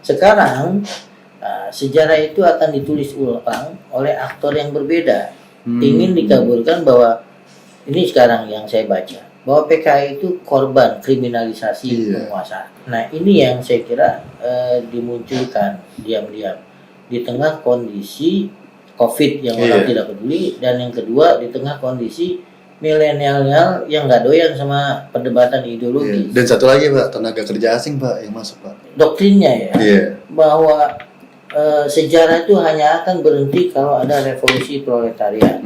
Sekarang sejarah itu akan ditulis ulang oleh aktor yang berbeda. Ingin dikaburkan bahwa ini sekarang yang saya baca, bahwa PKI itu korban kriminalisasi penguasa. Nah ini yang saya kira dimunculkan diam-diam di tengah kondisi COVID yang orang tidak peduli, dan yang kedua di tengah kondisi milenial yang nggak doyan sama perdebatan ideologi. Dan satu lagi Pak, tenaga kerja asing Pak yang masuk Pak. Doktrinnya bahwa sejarah itu hanya akan berhenti kalau ada revolusi proletariat.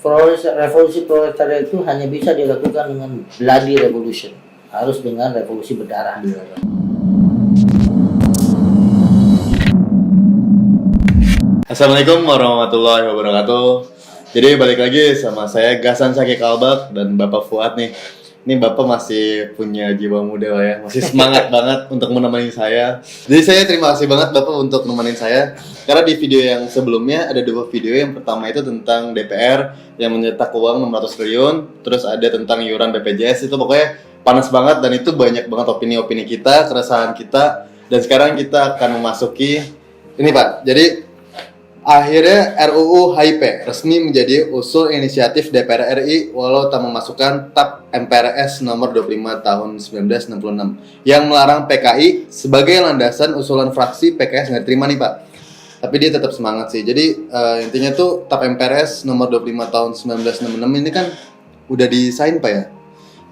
Revolusi proletariat itu hanya bisa dilakukan dengan bloody revolution, harus dengan revolusi berdarah. Assalamualaikum warahmatullahi wabarakatuh. Jadi balik lagi sama saya Gasan Saki Kalbak dan Bapak Fuad nih. Ini Bapak masih punya jiwa muda lah ya, masih semangat banget untuk menemani saya. Jadi saya terima kasih banget Bapak untuk menemani saya. Karena di video yang sebelumnya ada dua video. Yang pertama itu tentang DPR yang mencetak uang 600 triliun. Terus ada tentang iuran BPJS. Itu pokoknya panas banget dan itu banyak banget opini-opini kita, keresahan kita. Dan sekarang kita akan memasuki ini Pak. Jadi akhirnya RUU HIP resmi menjadi usul inisiatif DPR RI walau tak memasukkan TAP MPRS nomor 25 tahun 1966 yang melarang PKI sebagai landasan usulan fraksi PKS nggak terima nih Pak. Tapi dia tetap semangat sih. Jadi intinya tuh TAP MPRS nomor 25 tahun 1966 ini kan udah disain Pak ya.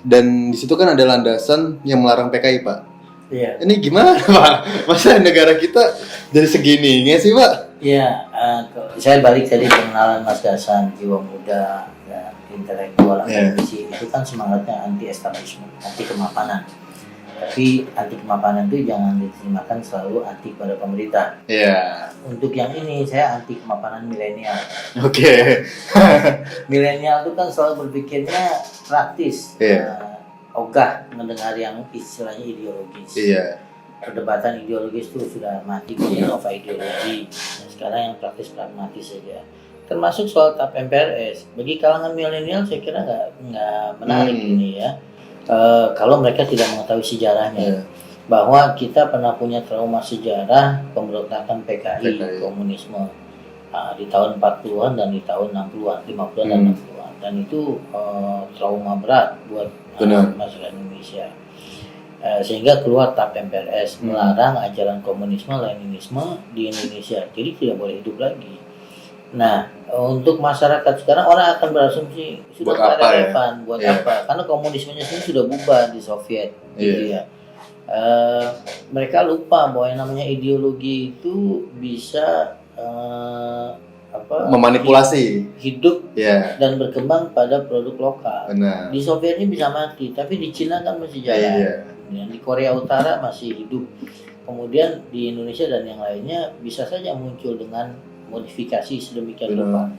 Dan di situ kan ada landasan yang melarang PKI Pak. Iya. Ini gimana Pak? Masa negara kita jadi segininya sih Pak? Iya, saya balik tadi pengenalan Mas Gasan, jiwa muda dan intelektual akademisi itu kan semangatnya anti establishment, anti kemapanan. Tapi anti kemapanan itu jangan diterjemahkan selalu anti pada pemerintah. Iya. Untuk yang ini saya anti kemapanan milenial. Oke. Milenial itu kan selalu berpikirnya praktis, ogah mendengar yang istilahnya ideologis. Iya. Perdebatan ideologis itu sudah mati, nova ideologi. Nah, sekarang yang praktis pragmatis saja. Termasuk soal TAP MPRS. Bagi kalangan milenial saya kira nggak menarik ini ya. Kalau mereka tidak mengetahui sejarahnya, bahwa kita pernah punya trauma sejarah pemberontakan PKI. Komunisme di tahun 40-an dan di tahun 60-an, 50-an dan 60-an, dan itu trauma berat buat masyarakat Indonesia. Sehingga keluar TAP MPRS melarang ajaran komunisme, leninisme di Indonesia, jadi tidak boleh hidup lagi. Nah, untuk masyarakat sekarang orang akan berasumsi sudah tidak relevan, buat apa? Karena komunismenya sendiri sudah bubar di Soviet, gitu ya. Mereka lupa bahwa yang namanya ideologi itu bisa memanipulasi hidup dan berkembang pada produk lokal. Benar. Di Soviet ini bisa mati, tapi di Cina kan masih jalan. Di Korea Utara masih hidup. Kemudian di Indonesia dan yang lainnya bisa saja muncul dengan modifikasi sedemikian rupa.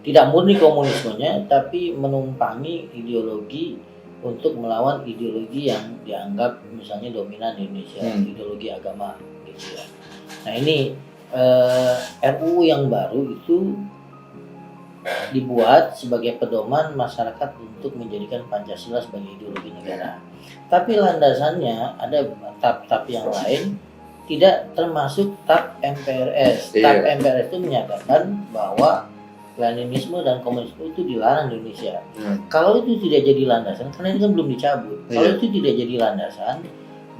Tidak murni komunismenya, tapi menumpangi ideologi untuk melawan ideologi yang dianggap misalnya dominan di Indonesia, ideologi agama, gitu ya. Nah ini RUU yang baru itu dibuat sebagai pedoman masyarakat untuk menjadikan Pancasila sebagai ideologi negara. Tapi landasannya ada TAP yang lain tidak termasuk TAP MPRS. TAP MPRS itu menyatakan bahwa Leninisme dan komunisme itu dilarang di Indonesia. Kalau itu tidak jadi landasan, karena ini kan belum dicabut. Kalau itu tidak jadi landasan,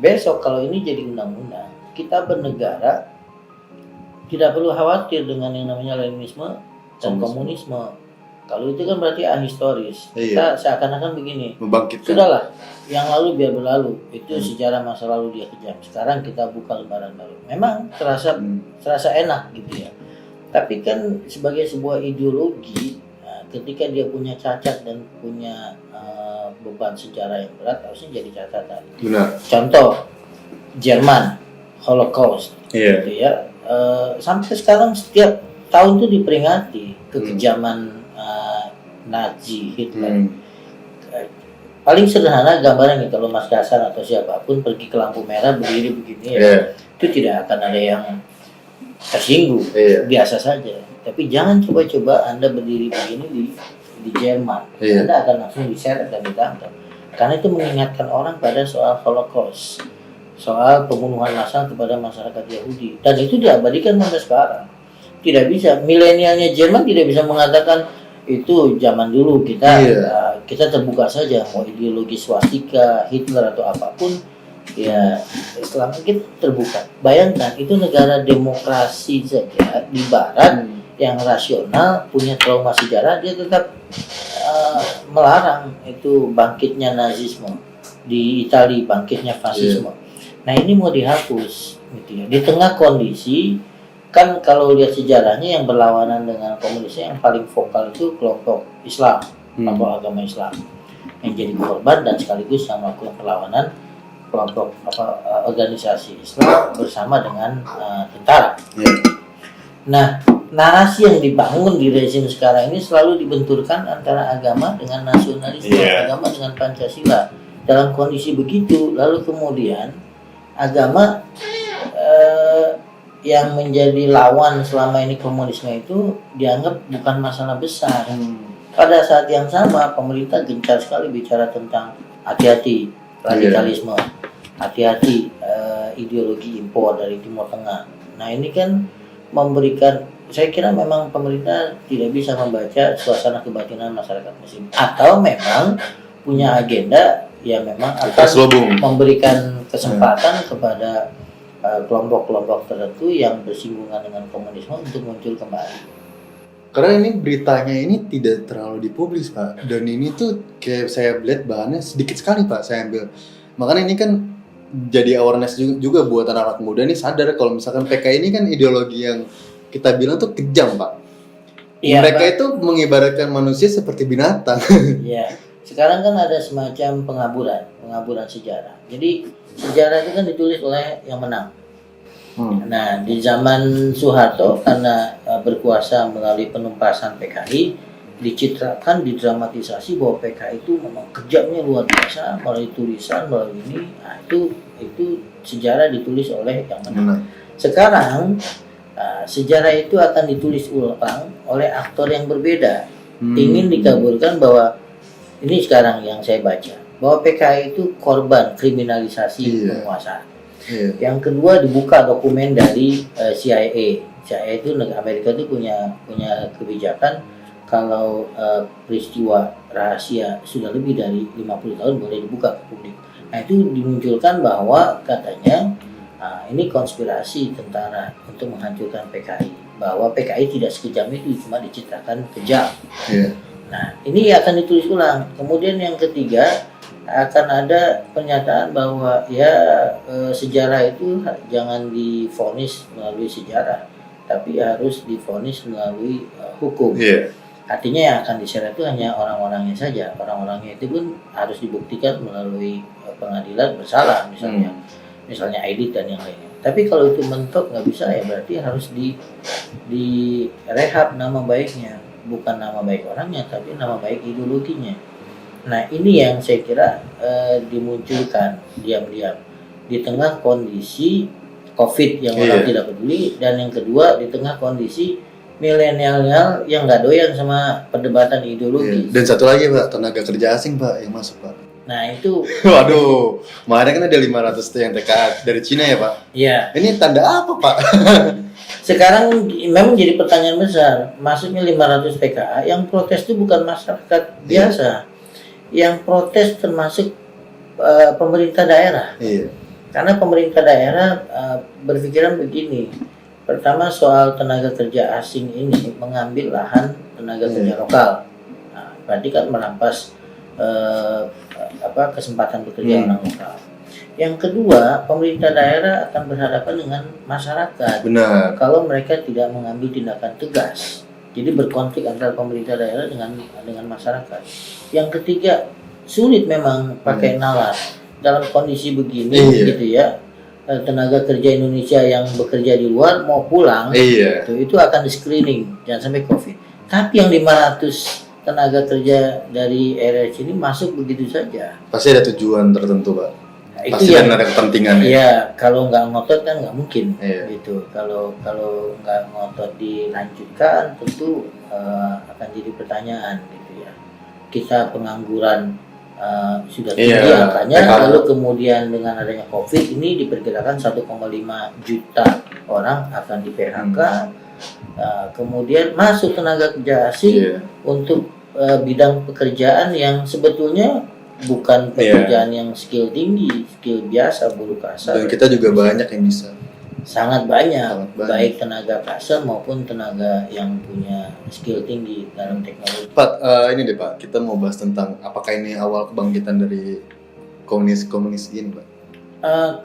besok kalau ini jadi undang-undang, kita bernegara tidak perlu khawatir dengan yang namanya Leninisme dan komunisme. Kalau itu kan berarti ahistoris. Kita seakan-akan begini. Membangkitkan. Sudahlah, yang lalu biar berlalu. Itu sejarah masa lalu dia kejam. Sekarang kita buka lembaran baru. Memang terasa enak gitu ya. Tapi kan sebagai sebuah ideologi, ketika dia punya cacat dan punya beban sejarah yang berat, harusnya jadi catatan. Benar. Contoh Jerman, Holocaust, gitu ya. Sampai sekarang setiap tahun itu diperingati kekejaman Nazi, Hitler. Paling sederhana gambarnya kalau Mas Gasan atau siapapun pergi ke lampu merah berdiri begini itu tidak akan ada yang tersinggung, biasa saja. Tapi jangan coba-coba Anda berdiri begini di Jerman, Anda akan langsung diseret dan ditangkap. Karena itu mengingatkan orang pada soal Holocaust. soal pembunuhan massal kepada masyarakat Yahudi, dan itu diabadikan sampai sekarang. Tidak bisa, milenialnya Jerman tidak bisa mengatakan itu zaman dulu kita kita terbuka saja, mau ideologi swastika, Hitler atau apapun, ya selama kita terbuka. Bayangkan itu negara demokrasi saja di Barat yang rasional, punya trauma sejarah, dia tetap melarang itu bangkitnya Nazisme di Italia, bangkitnya fasisme. Nah ini mau dihapus, gitu ya. Di tengah kondisi kan kalau lihat sejarahnya yang berlawanan dengan komunisnya yang paling vokal itu kelompok Islam, kelompok agama Islam yang jadi korban dan sekaligus yang melakukan perlawanan kelompok organisasi Islam bersama dengan tentara. Nah, narasi yang dibangun di rezim sekarang ini selalu dibenturkan antara agama dengan nasionalisme, agama dengan Pancasila. Dalam kondisi begitu, lalu kemudian agama yang menjadi lawan selama ini komunisme itu dianggap bukan masalah besar. Pada saat yang sama pemerintah gencar sekali bicara tentang hati-hati radikalisme, hati-hati ideologi impor dari Timur Tengah. Nah ini kan memberikan, saya kira memang pemerintah tidak bisa membaca suasana kebatinan masyarakat Muslim, atau memang punya agenda yang memang akan memberikan kesempatan kepada kelompok-kelompok tertentu yang bersinggungan dengan komunisme untuk muncul kembali. Karena ini beritanya ini tidak terlalu dipublis Pak, dan ini tuh kayak saya lihat bahannya sedikit sekali Pak saya ambil. Makanya ini kan jadi awareness juga buat anak-anak muda nih sadar kalau misalkan PKI ini kan ideologi yang kita bilang tuh kejam Pak. Mereka Pak, itu mengibaratkan manusia seperti binatang. Iya. Sekarang kan ada semacam pengaburan sejarah. Jadi sejarah itu kan ditulis oleh yang menang. Nah, di zaman Soeharto karena berkuasa melalui penumpasan PKI, dicitrakan, didramatisasi bahwa PKI itu memang kejamnya luar biasa melalui tulisan, melalui ini. Nah, itu sejarah ditulis oleh yang menang. Sekarang sejarah itu akan ditulis ulang oleh aktor yang berbeda. Ingin dikaburkan bahwa ini sekarang yang saya baca, bahwa PKI itu korban kriminalisasi penguasa. Yang kedua dibuka dokumen dari CIA. CIA itu Amerika itu punya kebijakan kalau peristiwa rahasia sudah lebih dari 50 tahun boleh dibuka ke publik. Nah itu dimunculkan bahwa katanya ini konspirasi tentara untuk menghancurkan PKI, bahwa PKI tidak sekejam itu, cuma dicitrakan kejam. Nah ini akan ditulis ulang. Kemudian yang ketiga akan ada pernyataan bahwa sejarah itu jangan divonis melalui sejarah, tapi harus divonis melalui hukum. Artinya yang akan diseret itu hanya orang-orangnya saja. Orang-orangnya itu pun harus dibuktikan melalui pengadilan bersalah, misalnya Aidit dan yang lainnya. Tapi kalau itu mentok nggak bisa, ya berarti harus di rehab nama baiknya, bukan nama baik orangnya, tapi nama baik ideologinya. Nah ini yang saya kira dimunculkan diam-diam di tengah kondisi COVID yang orang tidak peduli, dan yang kedua di tengah kondisi milenial yang nggak doyan sama perdebatan ideologi. Dan satu lagi Pak, tenaga kerja asing Pak yang masuk Pak. Nah itu waduh, kemarin kan ada 500 yang TKA dari Cina ya Pak. Iya. Ini tanda apa Pak? Sekarang memang jadi pertanyaan besar, masuknya 500 TKA, yang protes itu bukan masyarakat biasa. Yang protes termasuk pemerintah daerah. Karena pemerintah daerah berpikiran begini. Pertama, soal tenaga kerja asing ini mengambil lahan tenaga kerja lokal. Nah, berarti kan merampas kesempatan bekerja orang lokal. Yang kedua, pemerintah daerah akan berhadapan dengan masyarakat. Benar. Kalau mereka tidak mengambil tindakan tegas. Jadi berkonflik antara pemerintah daerah dengan masyarakat. Yang ketiga, sulit memang pakai nalar dalam kondisi begini gitu ya. Tenaga kerja Indonesia yang bekerja di luar mau pulang, itu akan di screening, jangan sampai COVID. Tapi yang 500 tenaga kerja dari RRC ini masuk begitu saja. Pasti ada tujuan tertentu Pak. Nah, itu pasti kan ada kepentingan. Iya, kalau nggak ngotot kan nggak mungkin gitu. Kalau nggak ngotot dilanjutkan, tentu akan jadi pertanyaan gitu ya. Kita pengangguran sudah tinggi Iya, angkanya. PKL. Lalu kemudian dengan adanya COVID ini diperkirakan 1,5 juta orang akan di PHK. Kemudian masuk tenaga kerja asing Iya. untuk bidang pekerjaan yang sebetulnya bukan pekerjaan yang skill tinggi, skill biasa, buruh kasar. Dan kita juga banyak yang bisa. Sangat banyak, Sangat banyak. baik tenaga kasar maupun tenaga yang punya skill tinggi dalam teknologi. Pak, ini deh Pak, kita mau bahas tentang apakah ini awal kebangkitan dari komunis ini Pak?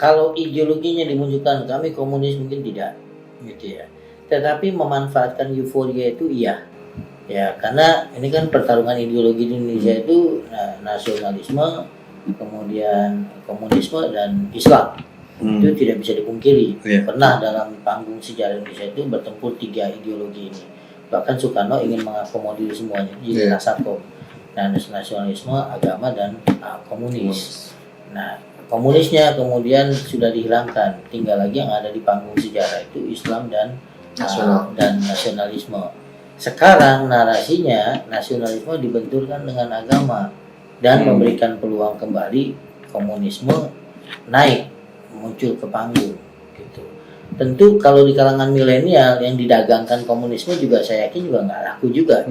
Kalau ideologinya dimunculkan kami komunis mungkin tidak, gitu ya. Tetapi memanfaatkan euforia itu iya, ya karena ini kan pertarungan ideologi di Indonesia itu nasionalisme, kemudian komunisme dan Islam. Itu tidak bisa dipungkiri. Iya. Pernah dalam panggung sejarah Indonesia itu bertempur 3 ideologi ini. Bahkan Soekarno ingin mengakomodir semuanya jadi Nasakom. Nah, nasionalisme, agama dan komunis. Nah, komunisnya kemudian sudah dihilangkan. Tinggal lagi yang ada di panggung sejarah itu Islam dan nasionalisme. Sekarang narasinya nasionalisme dibenturkan dengan agama dan memberikan peluang kembali komunisme naik, muncul ke panggung gitu. Tentu kalau di kalangan milenial yang didagangkan komunisme juga saya yakin juga nggak laku juga.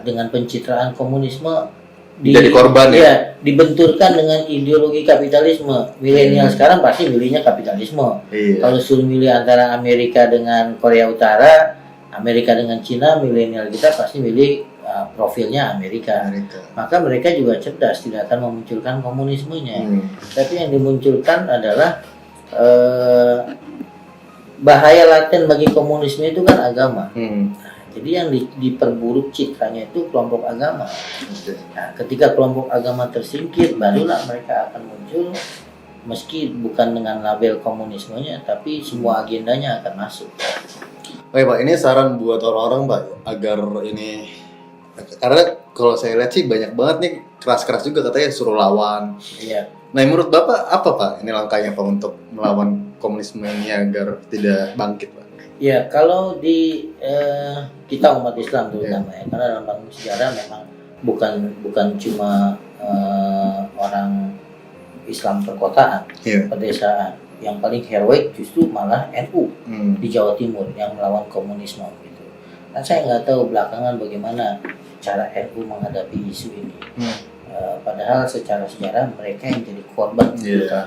Dengan pencitraan komunisme jadi korban ya, dibenturkan dengan ideologi kapitalisme. Milenial sekarang pasti milihnya kapitalisme. Iya. Kalau suruh milih antara Amerika dengan Korea Utara, Amerika dengan Cina, milenial kita pasti milih profilnya Amerika. Maka mereka juga cerdas, tidak akan memunculkan komunismenya. Tapi yang dimunculkan adalah bahaya laten bagi komunisme itu kan agama. Jadi yang diperburuk citranya itu kelompok agama. Nah, ketika kelompok agama tersingkir, barulah mereka akan muncul, meski bukan dengan label komunismenya, tapi semua agendanya akan masuk. Oke Pak, ini saran buat orang-orang Pak, agar ini, karena kalau saya lihat sih banyak banget nih keras-keras juga katanya suruh lawan. Iya. Nah menurut Bapak apa Pak ini langkahnya Pak untuk melawan komunisme ini agar tidak bangkit Pak? Ya, kalau di kita umat Islam terutama ya, karena dalam panggung sejarah memang bukan cuma orang Islam perkotaan, pedesaan. Yang paling heroik justru malah NU di Jawa Timur yang melawan komunisme gitu. Nah, saya nggak tahu belakangan bagaimana cara NU menghadapi isu ini. Padahal secara sejarah mereka yang jadi korban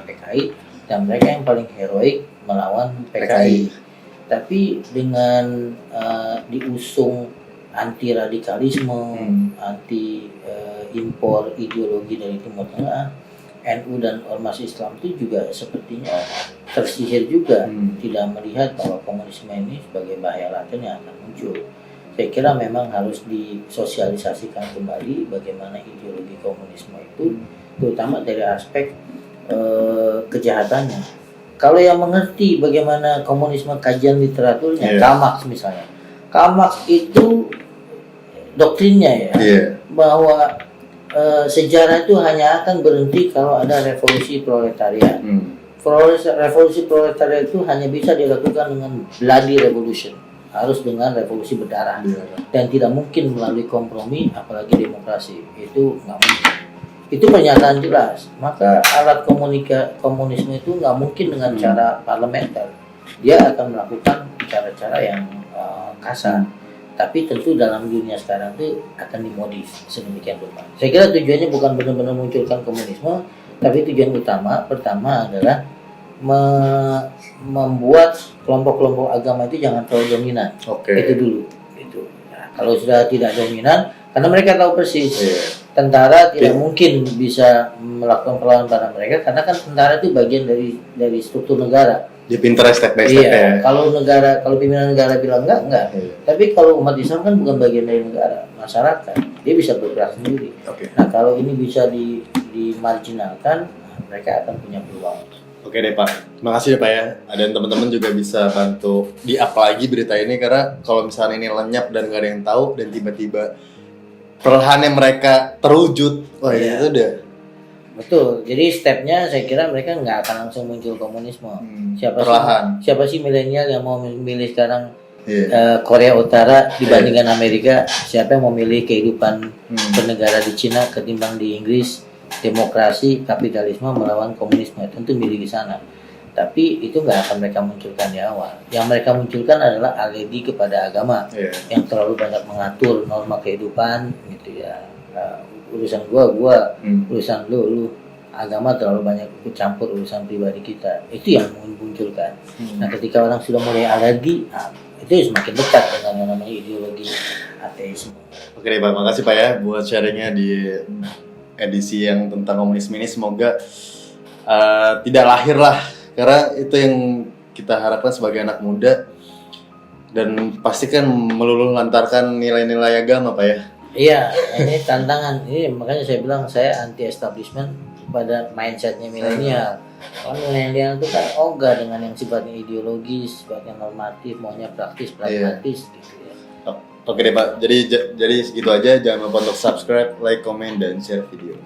PKI dan mereka yang paling heroik melawan PKI. Tapi dengan diusung anti radikalisme, anti impor ideologi dari Timur Tengah, NU dan ormas Islam itu juga sepertinya tersihir juga, tidak melihat bahwa komunisme ini sebagai bahaya laten yang akan muncul. Saya kira memang harus disosialisasikan kembali bagaimana ideologi komunisme itu, terutama dari aspek kejahatannya. Kalau yang mengerti bagaimana komunisme kajian literaturnya, Karl misalnya. Karl itu doktrinnya ya, bahwa sejarah itu hanya akan berhenti kalau ada revolusi proletariat. Revolusi proletariat itu hanya bisa dilakukan dengan bloody revolution, harus dengan revolusi berdarah, dan tidak mungkin melalui kompromi, apalagi demokrasi. Itu nggak mungkin. Itu pernyataan jelas. Maka alat komunisme itu nggak mungkin dengan cara parlementer. Dia akan melakukan cara-cara yang kasar. Tapi tentu dalam dunia sekarang itu akan dimodif sedemikian rupa. Saya kira tujuannya bukan benar-benar munculkan komunisme, tapi tujuan utama pertama adalah membuat kelompok-kelompok agama itu jangan terlalu dominan. Itu dulu. Itu. Nah, kalau sudah tidak dominan, karena mereka tahu persis tentara tidak mungkin bisa melakukan perlawanan pada mereka, karena kan tentara itu bagian dari struktur negara. Dia pintar step by step ya. Kalau pimpinan negara bilang enggak. Tapi kalau umat Islam kan bukan bagian dari negara, masyarakat. Dia bisa bergerak sendiri. Nah, kalau ini bisa dimarginalkan, mereka akan punya peluang. Oke deh Pak, makasih ya Pak ya. Dan teman-teman juga bisa bantu di-up lagi berita ini, karena kalau misalnya ini lenyap dan nggak ada yang tahu dan tiba-tiba perlahannya mereka terwujud, wah itu udah. Betul, jadi stepnya saya kira mereka nggak akan langsung muncul komunisme. Siapa sih milenial yang mau memilih sekarang Korea Utara dibandingkan Amerika? Siapa yang mau memilih kehidupan bernegara di Cina ketimbang di Inggris? demokrasi, kapitalisme melawan komunisme, tentu milih di sana. Tapi itu nggak akan mereka munculkan di awal. Yang mereka munculkan adalah alergi kepada agama yang terlalu banyak mengatur norma kehidupan, gitu ya. Urusan gua, urusan lu. Agama terlalu banyak ikut campur urusan pribadi kita. Itu yang munculkan. Nah, ketika orang sudah mulai alergi, itu semakin dekat dengan yang namanya ideologi ateisme. Oke deh Pak, makasih Pak ya buat sharingnya di edisi yang tentang komunisme ini. Semoga tidak lahir lah, karena itu yang kita harapkan sebagai anak muda, dan pastikan meluluh lantarkan nilai-nilai agama Pak ya. Iya, ini tantangan. Ini makanya saya bilang saya anti establishment pada mindsetnya milenial. Karena milenial itu kan ogah dengan yang sifatnya ideologis, sifatnya normatif, maunya praktis, pragmatis gitu ya. Oke deh Pak, jadi segitu aja. Jangan lupa untuk subscribe, like, comment, dan share video.